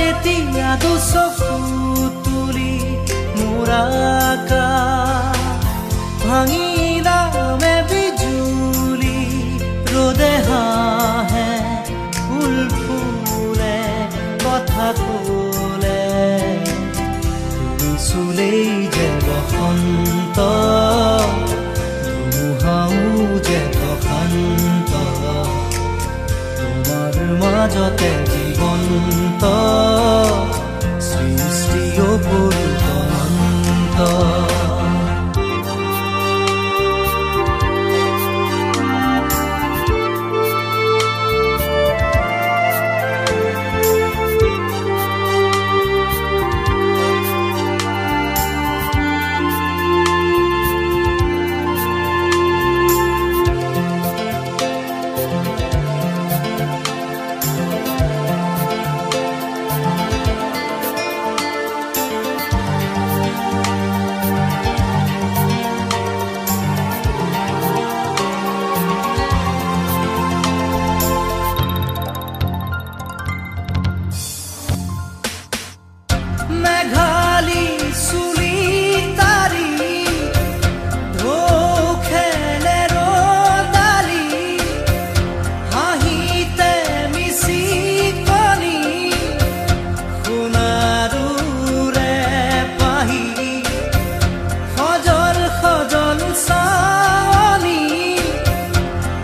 যেতিয়া দুচকু তুলি মোৰ আকাশ ভাঙিলামে বিজুলি ৰ'দে হাঁহে ফুল ফুলে কথা ক'লে তুমি চুলেই যে বসন্ত ধুমুহাও যে প্ৰশান্ত তোমাৰ মাজতে জীৱন্ত সৃষ্টিও অনন্ত মেঘালী চুলি তাৰি ঢৌ খেলে ৰ'দালি হাঁহিতে মিচিকনি সোণাৰুৰে পাহি সজল সজল চাৱনি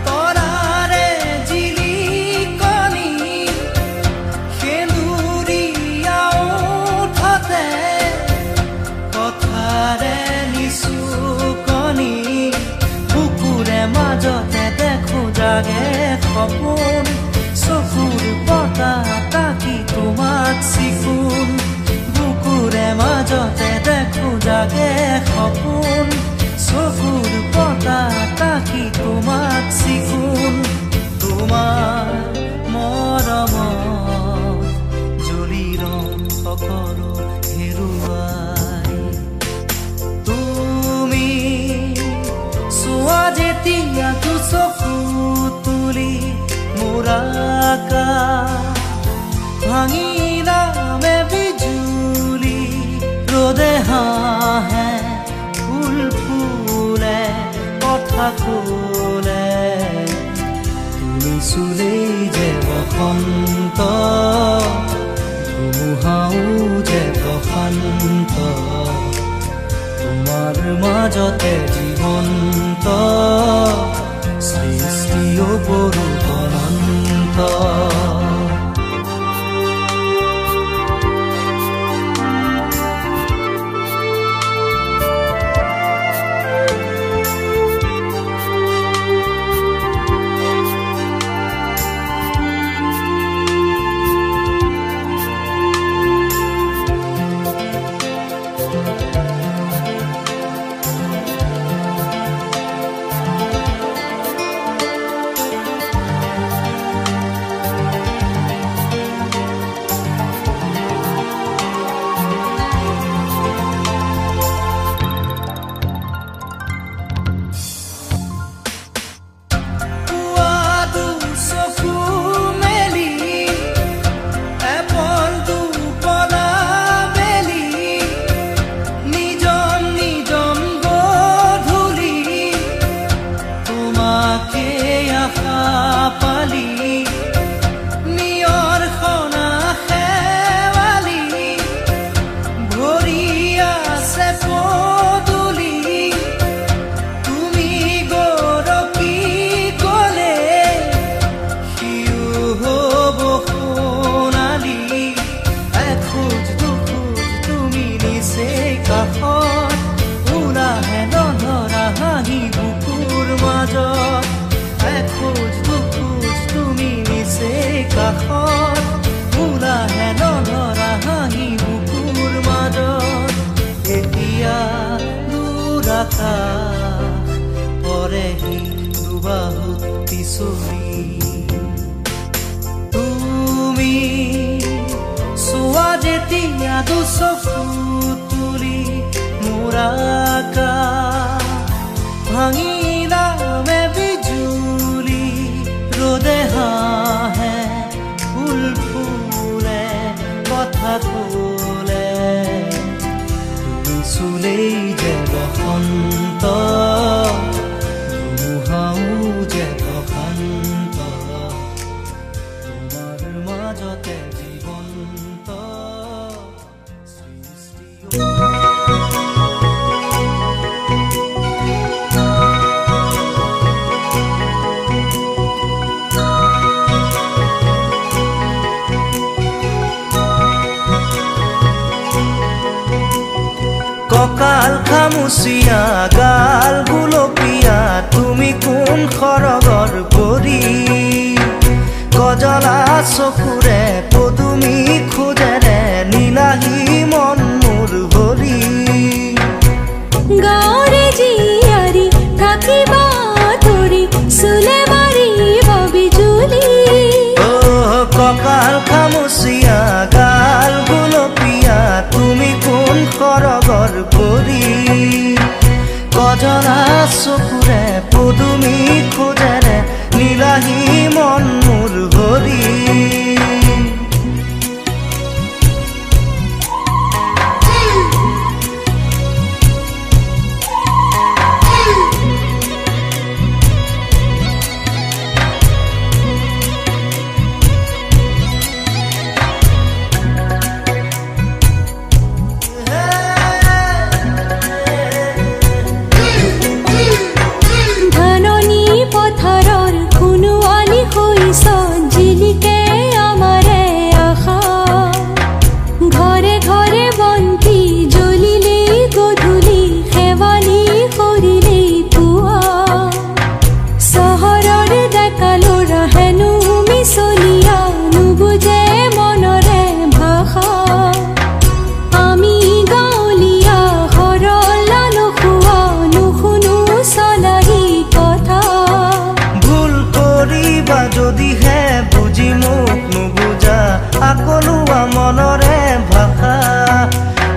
তৰাৰে জিলিকনি সেন্দুৰীয়া কথাৰে নিচুকনি বুকুৰে মাজতে দেখো জাগে সপোন চকুৰ পতা তাকি তোমাক চিকুণ বুকুৰে মাজতে দেখো জাগে সপোন চকুৰ পতা তাকি তোমাক চিকুণ তোমাৰ মৰমত জ্বলি ৰং সকলো হেৰুৱাই তুমি চোৱা যেতিয়া দুচকু তুলি মোৰ আকাশ ভাঙিলামে বিজুলি ৰ'দে হাঁহে ফুল ফুলে কথা ক'লে তুমি চুলেই যে বসন্ত ধুমুহাও যে প্ৰশান্ত তোমাৰ মাজতে জীৱন্ত সৃষ্টিও বড়ো অনন্ত তুমি চোৱা যেতিয়া দুচকু তুলি মোৰ আকাশ ভাঙিলামে বিজুলি ৰ'দে হাঁহে ফুল ফুলে কথা ক'লে তুমি চুলেই যে বসন্ত ধুমুহাও যে প্ৰশান্ত তোমাৰ মাজতে জীৱন্ত ককাল খামুচিয়া গাল গুলপীয়া তুমি কোন খৰগৰ পৰি কজলা চকুৰে পদুমি খোজেৰে নীলাহী মন মোৰ ভৰি গাঁৱৰে জীয়াৰী থাকিবা ধৰি চুলে মাৰিব বিজুলি ককাল খামুচিয়া গাল গুলপীয়া তুমি কোন খৰগৰ পৰি কজলা চকুৰে পদুমি খোজেৰে নীলাহী মন মোৰ ভৰি মনৰে ভাষা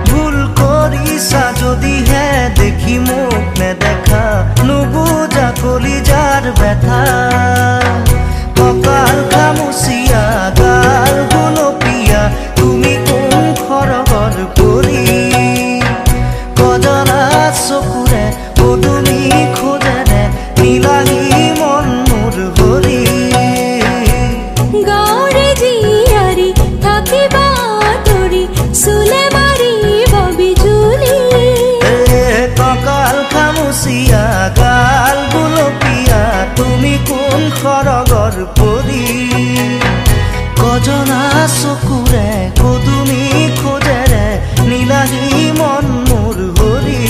ভুল কৰিছা যদিহে দেখি মোক নেদেখা নুবুজা কলিজাৰ ব্যথা ককাল খামুচিয়া গাল গুলপীয়া তুমি কোন খৰগৰ পৰি কজলা চকুৰে পদুমি খোজেৰে নীলাহী মন মোৰ ভৰি গাঁৱৰে জীয়াৰী থাকিবা ধৰি চুলে মাৰিব বিজুলি ককাল খামুচিয়া গাল গুলপীয়া তুমি কোন খৰগৰ পৰি কজলা চকুৰে পদুমি খোজেৰে নীলাহী মন মোৰ ভৰি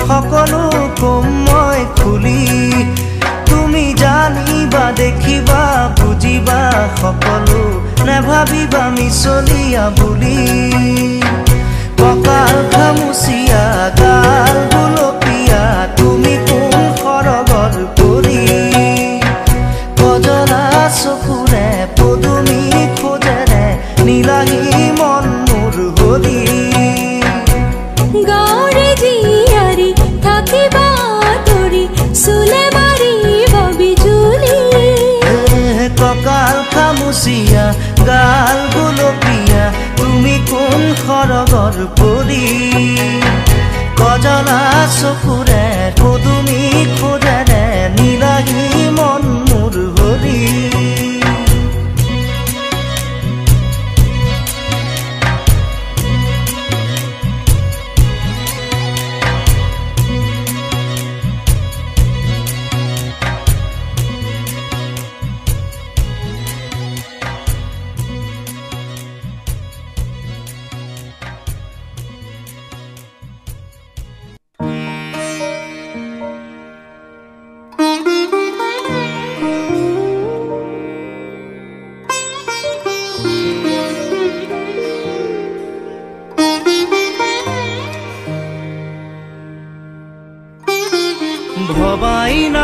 সকলো কম মই খুলি তুমি জানিবা দেখিবা বুজিবা সকলো নেভাবিবা মিছলীয়া বুলি ককাল খামুচিয়া গাল গুলপীয়া তুমি কোন খৰগৰ পৰি কজলা চকুৰে পদুমি খোজেৰে নীলাহী মন মোৰ ভৰি গাঁৱৰে জীয়াৰী থাকিবা ধৰি চুলে মাৰিব বিজুলি ককাল খামুচিয়া গাল গুলপীয়া তুমি কোন খৰগৰ পৰি কজলা চকুৰে পদুমি খোজেৰে নীলাহী মন মোৰ ভৰি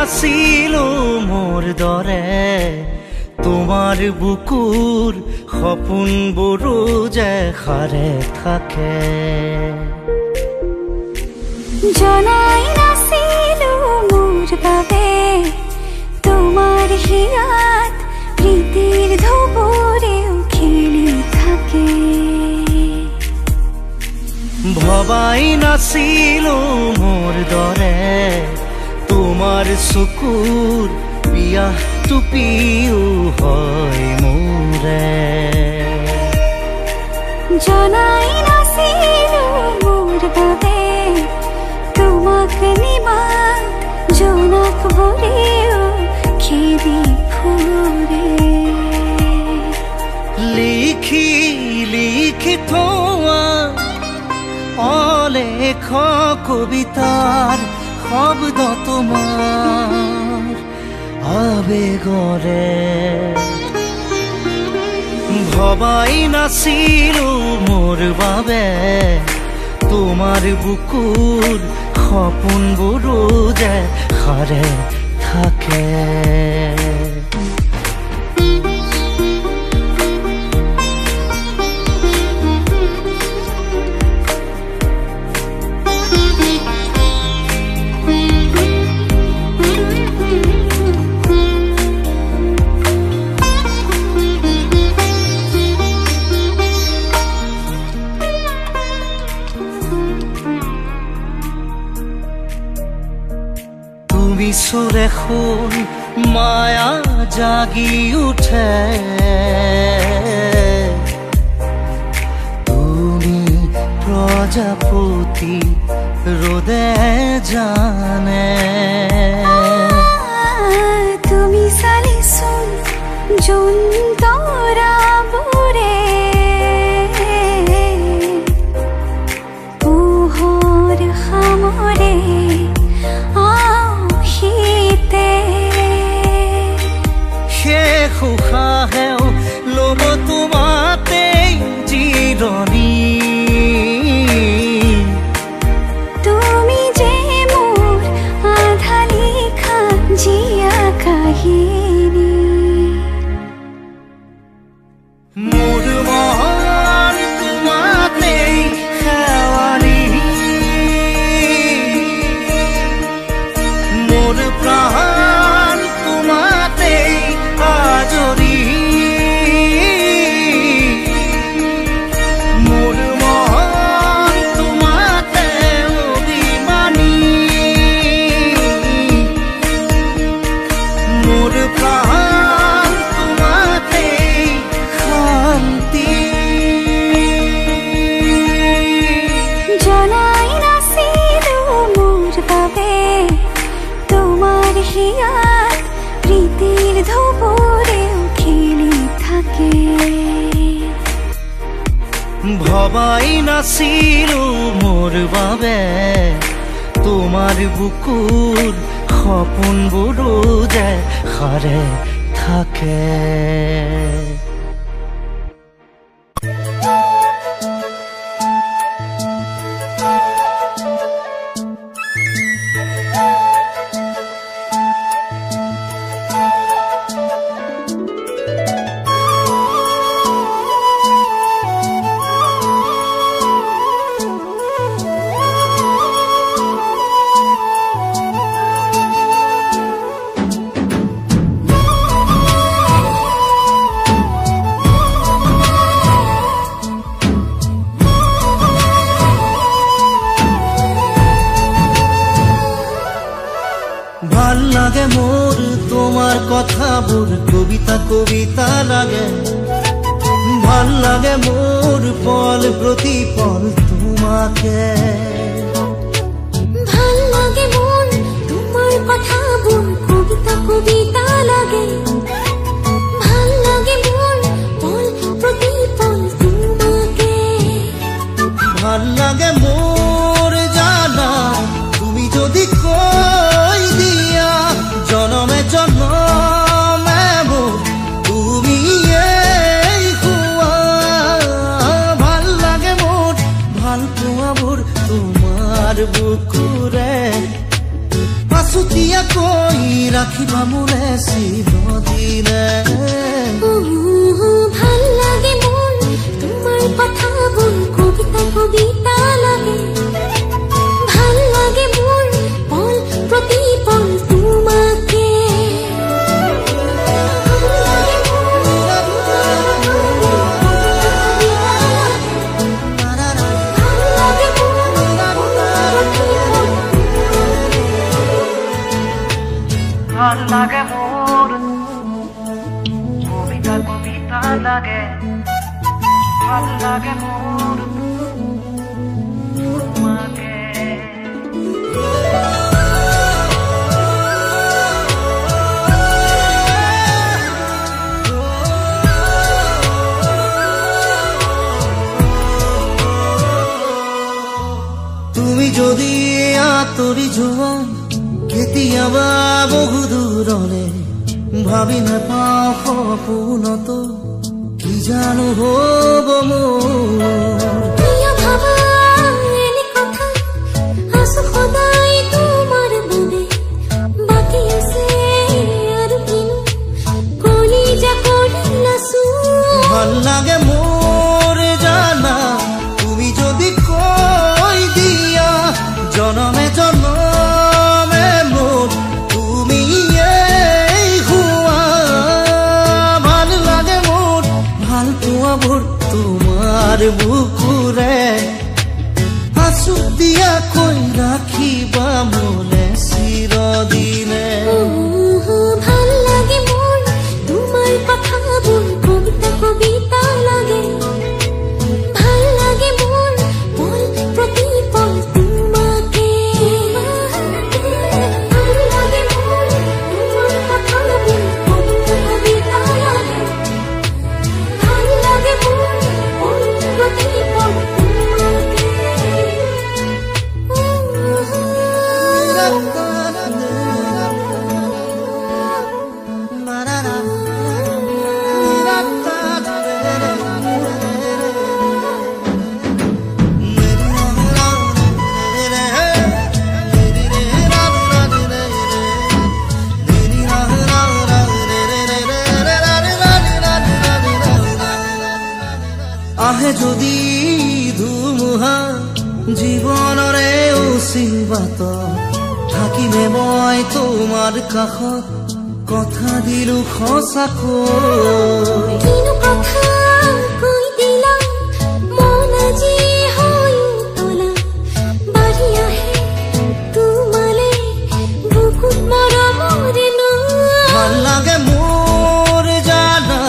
নাছিলো মোৰ দৰে তোমাৰ বুকুৰ সপোনবোৰো যে সাৰে থাকে জনাই নাছিলো মোৰ বাবে তোমাৰ হিয়াত প্ৰীতিৰ ধুবুৰেও খেলি থাকে ভবাই নাছিলো মোৰ দৰে তোমাৰ চকুৰ বিয়া টুপিও হয় মোৰে জনাই নাছিলো মোৰ বাবে তোমাক নিমাত জোনাক ভৰেও খেদি ফুৰে লিখি লিখি থোৱা অলেখ কবিতাৰ শব্দ তোমাৰ আবেগৰে ভবাই নাছিলো মোৰ বাবে তোমাৰ বুকুৰ সপোনবোৰো যে সাৰে থাকে সুৰে খুন মায়া জাগি উঠে তুমি প্ৰজাপতি ৰোদে জানে তুমি চালিছোন জোন তৰাবোৰে পোহৰ সামৰে উশাহেও ল'ব তোমাতেই জিৰণি তুমি যে মোৰ আধা লিখা জীয়া কাহিনী মোৰ মন তোমাতেই শেৱালি মোৰ প্ৰাণ তোমাতেই আজৰি মোৰ মন তোমাতে অভিমানী মোৰ প্ৰাণ তোমাতে শান্তি জনাই নাছিলো মোৰ বাবে তোমাৰ হিয়াত প্ৰীতিৰ ধুবুৰেও খেলি থাকে ভবাই নাছিলো মোৰ বাবে তোমাৰ বুকুৰ সপোনবোৰো যে সাৰে থাকে ভাল লাগে মোৰ তোমাৰ কথাবোৰ কবিতা কবিতা লাগে ভাল লাগে মোৰ পল প্ৰতি পল তোমাকে ভাল লাগে মোৰ তোমাৰ কথাবোৰ কবিতা কবিতা লাগে ভাল লাগে মোৰ পল প্ৰতি পল তোমাকে ভাল লাগে মোৰ জানা তুমি যদি কৈ দিয়া জনমে জনমে মোৰ তুমি ভাল লাগে মোৰ ভাল পোৱাবোৰ তোমাৰ বুকুৰে পাছতীয়াকৈ ৰাখিবা মোলে চিৰদিনে ভাল লাগে মোৰ তোমাৰ কথাবোৰ কবিতা কবিতা লাগে ভাল লাগে মোৰ পল প্ৰতি পল তোমাকে ভাল লাগে মোৰ কবিতা কবিতা লাগে ভাল লাগে মোৰ তোমাকে তুমি যদি আঁতৰি যোৱা কেতিয়াবা বহু দূৰলে ভাবি নাপাওঁ সপোনতো কি জানো হ'ব মোৰ প্ৰিয় ভাবা এনে কথা আছো সদায় তোমাৰ বাবে বাকী আছে আৰু কিনো কলিজা কৰিলাছো ভাল লাগে মোৰ জানা তুমি যদি কৈ দিয়া জনমে জনমে মোৰ তুমি ভাল লাগে মোৰ ভাল পোৱাবোৰ তোমাৰ বুকুৰে আঁচু দিয়াকৈ ৰাখিবা মোলে চিৰদিনে ভাল লাগে মোৰ তোমাৰ কথাবোৰ কবিতা কবিতা লাগে ভাল লাগে মোৰ পল প্ৰতি পল তোমাকে ভাল লাগে মোৰ তোমাৰ কথাবোৰ কবিতা কবিতা লাগে ভাল লাগে মোৰ পল প্ৰতি পল আহে যদি ধুমুহা জীৱনৰে উচিবাত থাকিলে মই তোমাৰ কাষত কথা দিলো সঁচাকৈ কিনো কথা কৈ দিলা মন আজি হৈ উতলা বাঢ়ি আহে তোমালে বুকুত মৰমৰে ভাল লাগে মোৰ জানা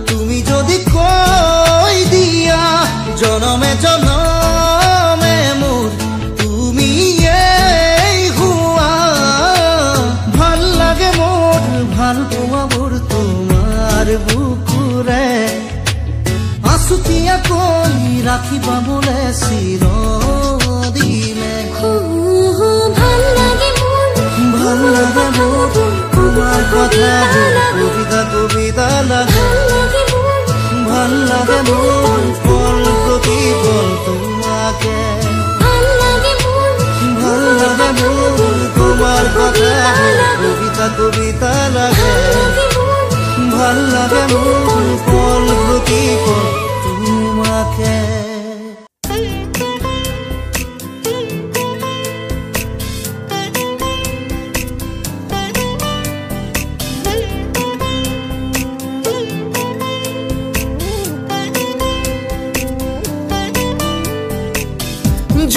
তুমি যদি কৈ দিয়া জনমে জনমে মোৰ তুমি ভাল লাগে মোৰ ভাল পোৱাবোৰ তোমাৰ বুকুৰে আঁচুতীয়াকৈ ৰাখিবা মোলে চিৰদিনে ভাল লাগে মোৰ ভাল লাগে মোৰ তোমাৰ কথাবোৰ কবিতা কবিতা লাগে ভাল লাগে মোৰ পল প্ৰতি পল তোমাকে ভাল লাগে মোৰ তোমাৰ কথাবোৰ কবিতা কবিতা লাগে ভাল লাগে মোৰ পল প্ৰতি পল তোমাকে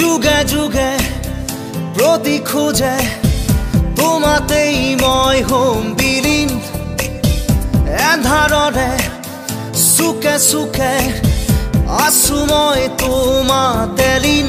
যুগে যুগে প্ৰতি খোজে তোমাতেই মই হ'ম বিলীন এন্ধাৰৰে চুকে চুকে আছো মই তোমাতে লীন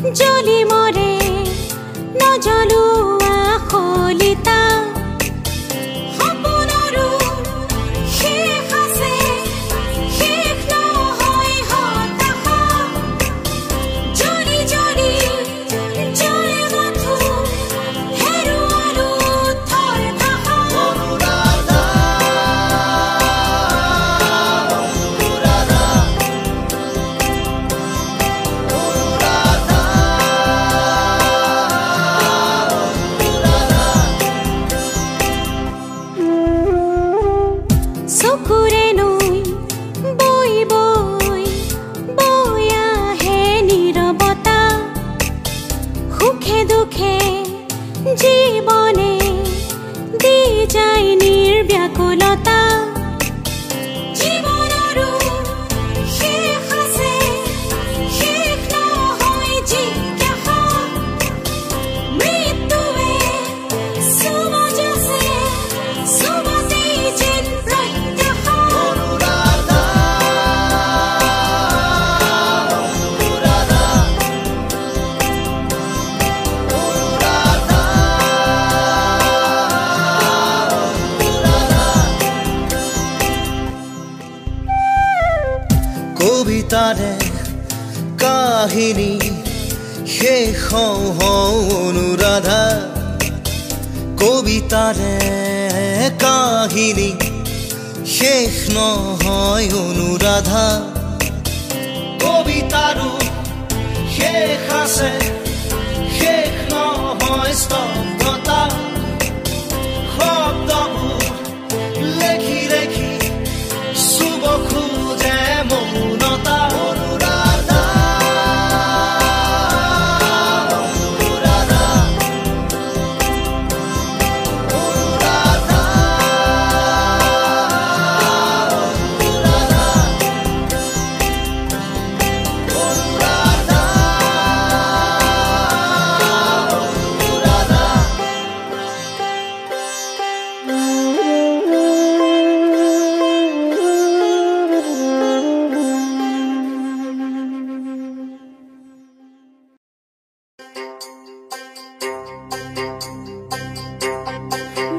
জ্বলি মৰে নজ্বলোৱা খলিতা সপোনৰো শেষ আছে শেষ নহয় হতাশা জ্বলি জ্বলি জ্বলে মাথো হেৰুৱালো থৰ ভাষা অনুৰাধা অনুৰাধা চকুৰে নৈ বৈ বৈ বৈ আহে নীৰৱতা সুখে দুখে জীৱনে দি যায় নিৰ্ব্যাকুলতা জীৱনৰো শেষ আছে শেষ নহয় জিজ্ঞাসা মৃত্যুৱে সুমজছে সুমতেই যেন প্ৰত্যাশা অনুৰাধা অনুৰাধা কবিতাৰে কাহিনী শেষ হওঁ অনুৰাধা কবিতাৰে কাহিনী শেষ নহয় অনুৰাধা কবিতাৰো শেষ আছে শেষ নহয় স্তব্ধতা শব্দবোৰ লেখি লেখি চুব খোজে মৌনতা অনুৰাধা অনুৰাধা অনুৰাধা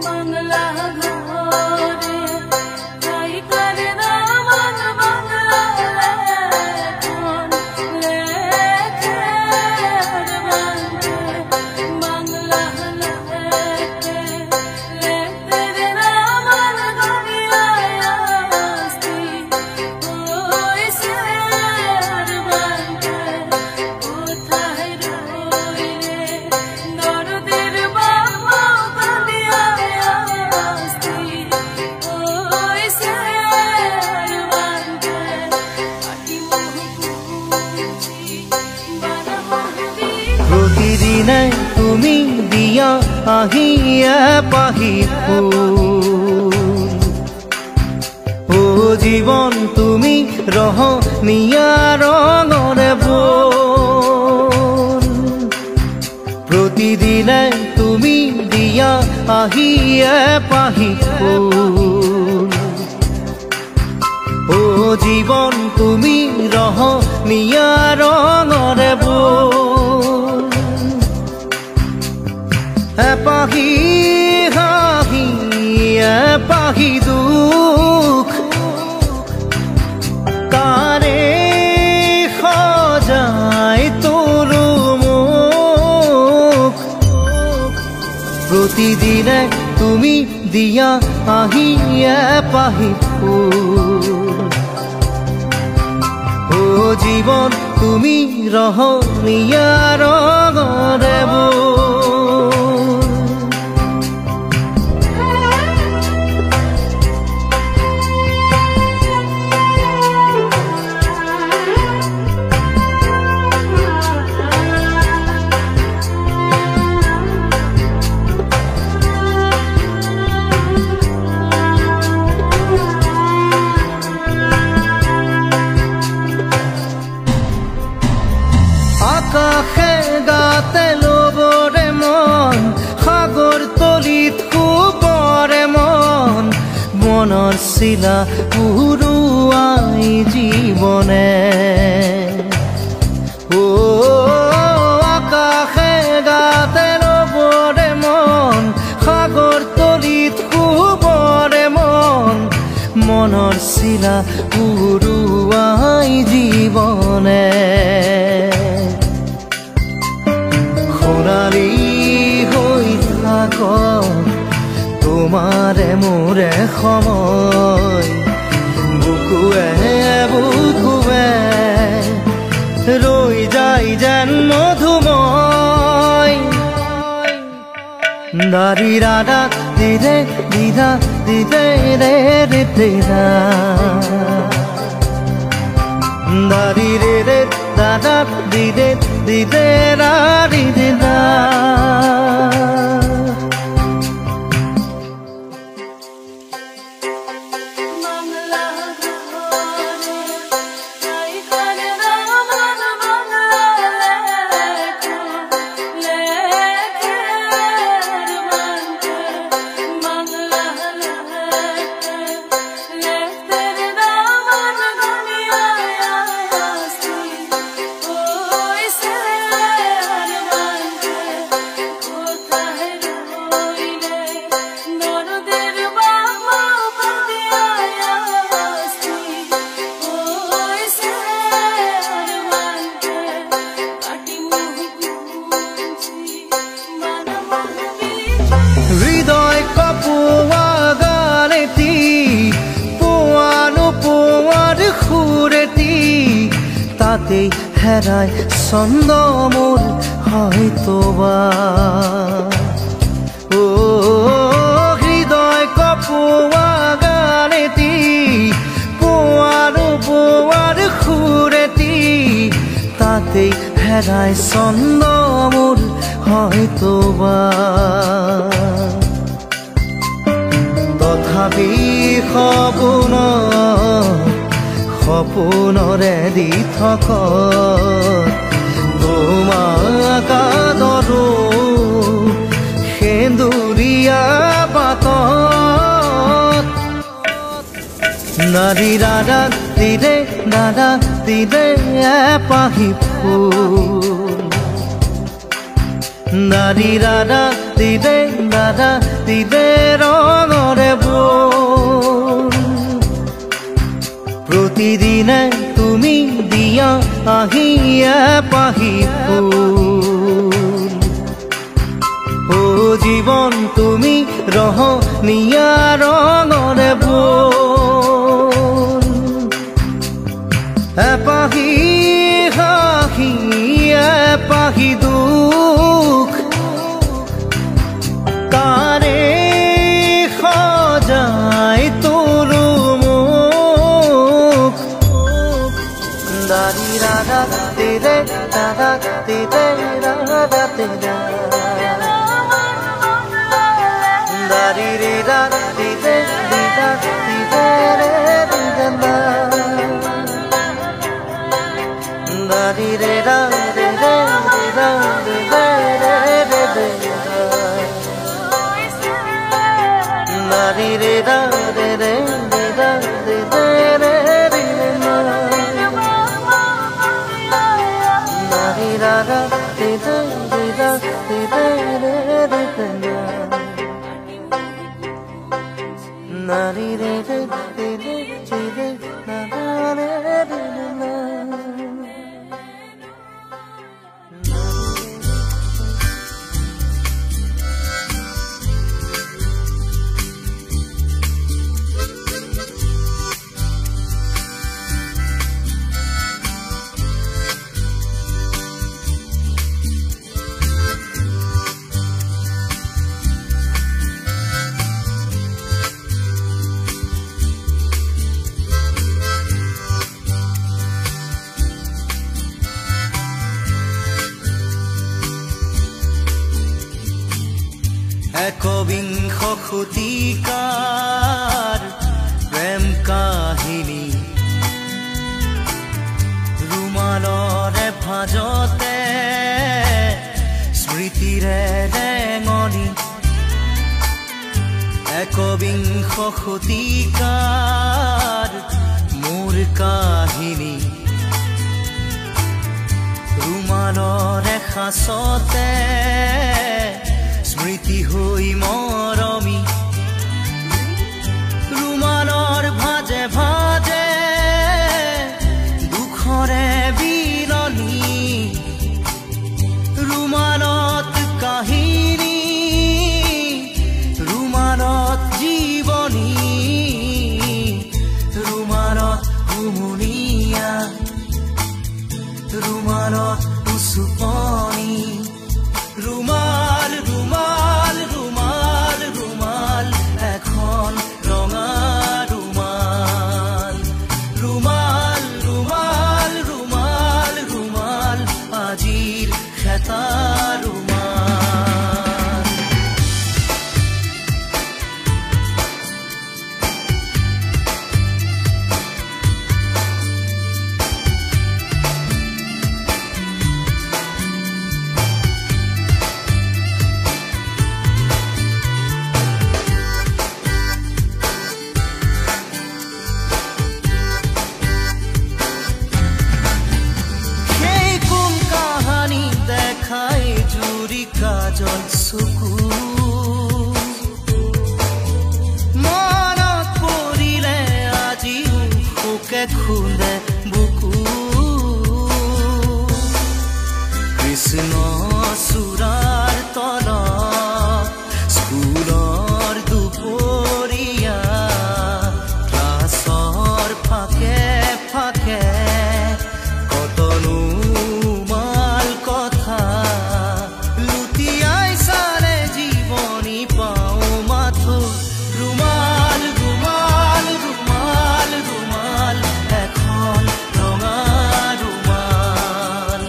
বাংলা ঘরে খাই করে রামান বাংলা লেখন লেখে বাংলা লেখে লেখে রামান গবিয়াস্তি ওই সের বানতে কোথায় রইলে দরদের বাবা প্ৰতিদিনাই তুমি দিয়া আহিয়া পাহি ফুল ও জীৱন তুমি ৰহনীয়া ৰঙৰে বল প্ৰতিদিনাই তুমি দিয়া আহিয়া পাহি ফুল ও জীৱন তুমি ৰহনীয়া ৰঙৰে বল এপাহি হাঁহি এপাহি দুখ তাৰে সজাই তোলো মোক প্ৰতিদিনে তুমি দিয়া আহি এপাহি ফুল ও জীৱন তুমি ৰহনীয়া ৰঙৰে বল আকাশে গাতে লবৰে মন সাগৰ তলিত শুবৰে মন মনৰ চিলা উৰুৱাই জীৱনে উৰুৱাই জীৱনে সোণালী হৈ থাক তোমাৰে মোৰে সময় বুকুৱে বুকুৱে ৰৈ যায় যেন মধুময় দাৰি ৰাধা দিদে দিদা দিদে ৰে ৰে দিদা দাৰি ৰে ৰে দাদা দিদে দিদে ৰা ৰি দিদা হৃদয় কপোৱা গানেতি পোৱানো পোৱাৰ সুৰেতি তাতেই হেৰাই ছন্দ মোৰ হয়তোবা ও হৃদয় কপোৱা গানেতি পোৱানো পোৱাৰ সুৰেতি তাতেই হেৰাই ছন্দ মোৰ হয়তোবা তথাপি সপোনৰে দি থক তোমাক আদৰো সেন্দুৰীয়া পাতত নাৰী দাদা দিদে এপাহি ফুল নাৰী দাদা দিদে ৰঙৰে বোল প্ৰতিদিনে তুমি দিয়া আহি এপাহি ফুল ও জীৱন তুমি ৰহনীয়া ৰঙৰে বোল এপাহি হাঁহি এপাহি দুখ তাৰে সজাই তোলো মোক দাৰি ৰাধা দিদে ৰাধা দিদে ৰাধা দিদা দাৰি ৰে ৰাধা দিদে দিদা দিদে ৰে দিদা দাৰি ৰে ৰাধা দিদে দিদা দিদে ৰে দিদা দাৰি ৰে ৰাধা দিদে দিদা দিদে ৰে দিদা দাৰি ৰাধা দিদে দিদা দিদে ৰে দিদা নাৰী ৰে ৰে ৰে ৰে ৰে না ৰে ৰে না একবিংশ শতিকাৰ প্ৰেম কাহিনী ৰুমালৰে ভাজতে স্মৃতিৰে ৰেঙনি একবিংশ শতিকাৰ মোৰ কাহিনী ৰুমালৰে সাঁচতে স্মৃতি হৈ মৰমি ৰুমালৰ ভাজে ভাজে ৰুমালত উচুপনি ৰুমাল ৰুমাল ৰুমাল ৰুমাল এখন ৰঙা ৰুমাল ৰুমাল ৰুমাল ৰুমাল ৰুমাল আজিৰ খেতা ৰুমাল কাজল চকু মনত পৰিলে আজি শোকে খুন্দে বুকু কৃষ্ণ চূড়াৰ তলত স্কুলৰ দুপৰীয়া ক্লাছৰ ফাকে ফাকে কতনো মাল কথা ৰুমাল ৰুমাল ৰুমাল ৰুমাল এখন ৰঙা ৰুমাল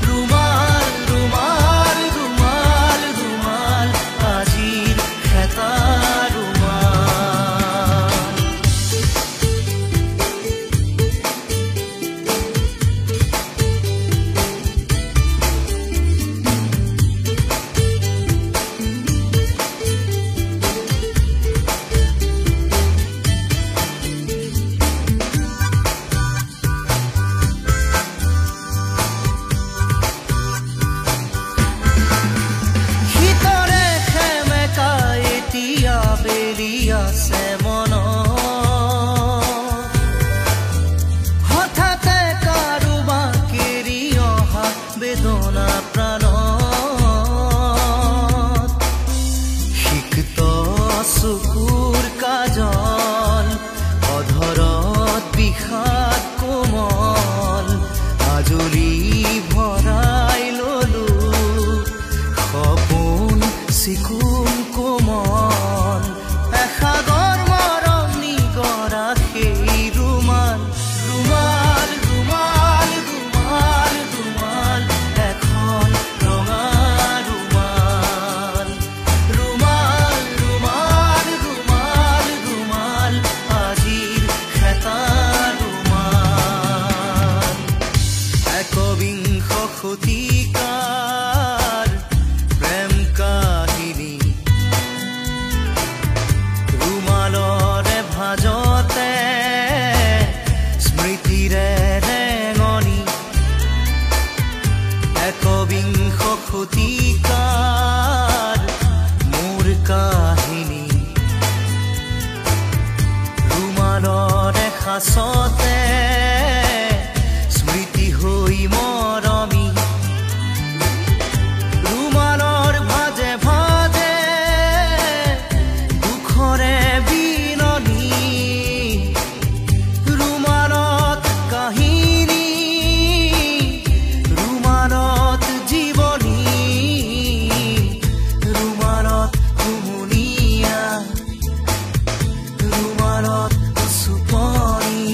ৰুমাল ৰুমাল ৰুমাল ৰুমাল আজিৰ খেতা ৰুমাল আছে মনত হঠাতে কাৰোবাক এৰি অহা বেদনা প্ৰাণত সিক্ত চকুৰ কাজল অধৰত বিষাদ কোমল আজৰি ভৰাই ললো সপোন চিকুণ কোমল এসাগৰ মৰম নিগৰা সেই ৰুমাল ৰুমাল ৰুমাল ৰুমাল ৰুমাল এখন ৰঙা ৰুমাল ৰুমাল ৰুমাল ৰুমাল ৰুমাল আজিৰ খেতা ৰুমাল একবিংশ শতিকাৰ প্ৰেম কাহিনী ৰুমালৰে ভাজতে স্মৃতিৰে ৰেঙনি একবিংশ শতিকাৰ মোৰ কাহিনী ৰুমালৰে সাঁচতে স্মৃতি হৈ মৰমি ৰুমালৰ ভাজে ভাজে দুখৰে বিননি ৰুমালত কাহিনী ৰুমালত জীৱনী ৰুমালত হুমুনিয়া ৰুমালত চুপনি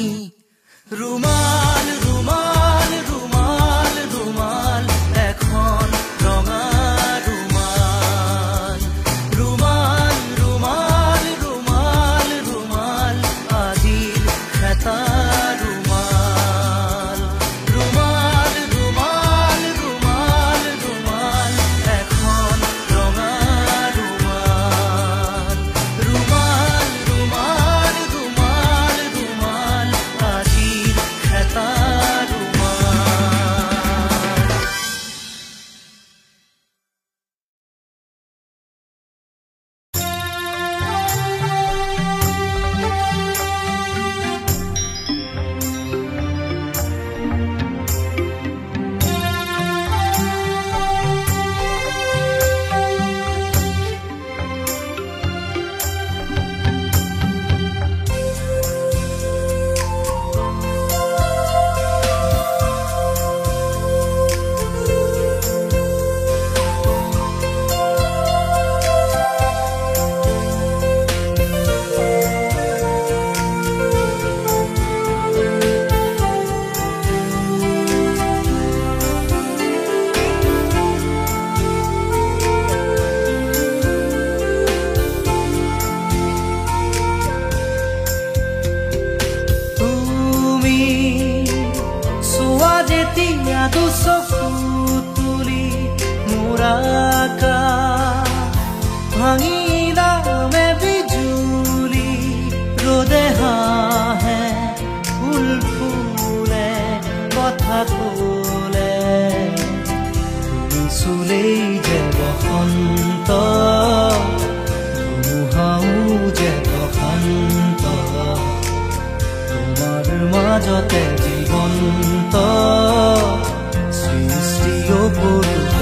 বসন্ত ধুমুহাও যে বসন্ত তোমাৰ মাজতে জীৱন্ত সৃষ্টি অপূৰ্ব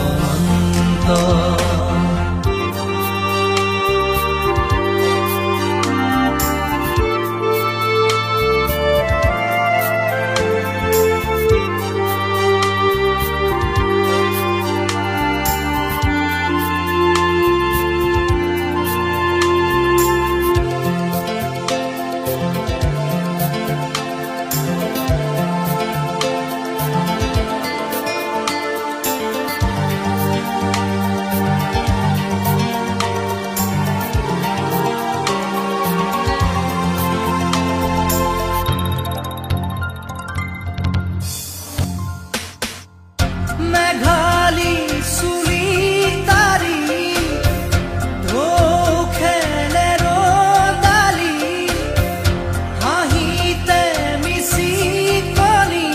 মেঘালী চুলি তাৰি ঢৌ খেলে ৰদালি হাঁহিতে মিচিকনি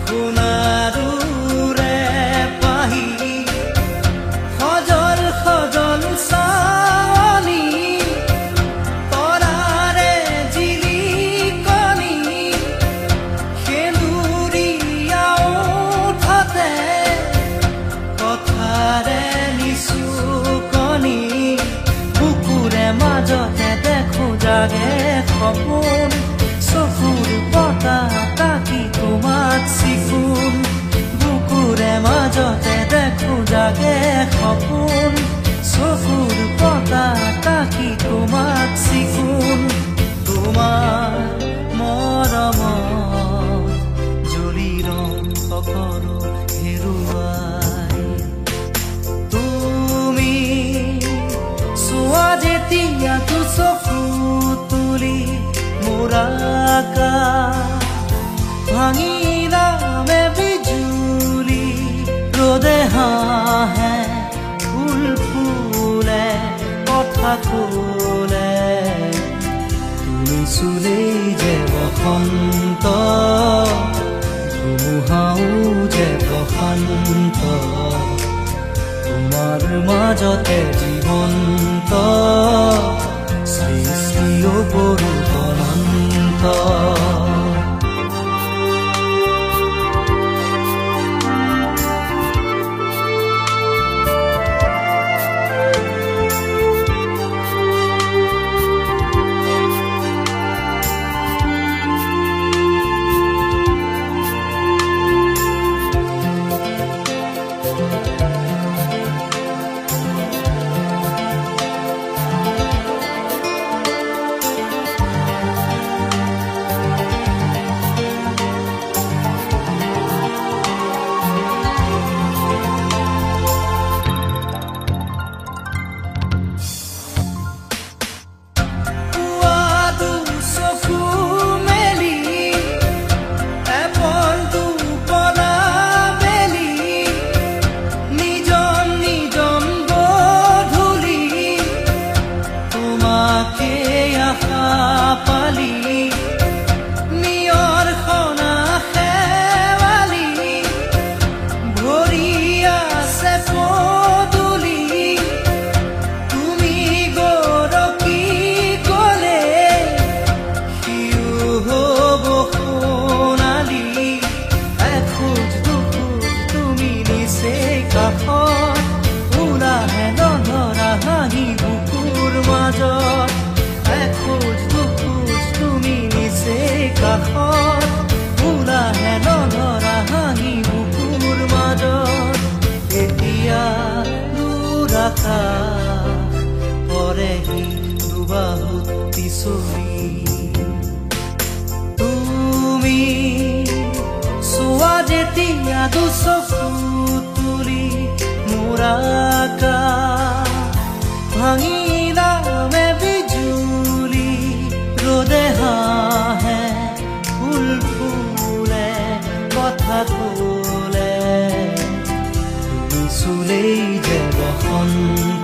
সোণাৰুৰে পাহি সজল সজল চাৱনি তৰাৰে জিলিকনি সেন্দুৰীয়া কথাৰে নিচুকনি বুকুৰে মাজতে দেখো জাগে সপোন চকুৰ পতা তাকি তোমাক চিকুণ বুকুৰে মাজতে দেখো জাগে সপোন চকুৰ পতা তাকি তোমাক চিকুণ তোমাৰ মৰমত জ্বলি ৰং সকলো হেৰুৱাই যেতিয়া তো চকু তুলি মোৰাকা ভাঙি নামে বিজুলি ৰদে হাঁহে ফুল ফুলে কথা ক'লে তুমি চুলেই যে বসন্ত ধুমুহাও যে বসন্ত তোমাৰ মাজতে জীৱন্ত সৃষ্টি অপূৰ্ব অনন্ত তুমি চোৱা যেতিয়া দুচকু তুলি মোৰাকা ভাঙি নামে বিজুলি ৰদে হাঁহে ফুল ফুলে কথা ক'লে তুমি চুলেই যে বসন্ত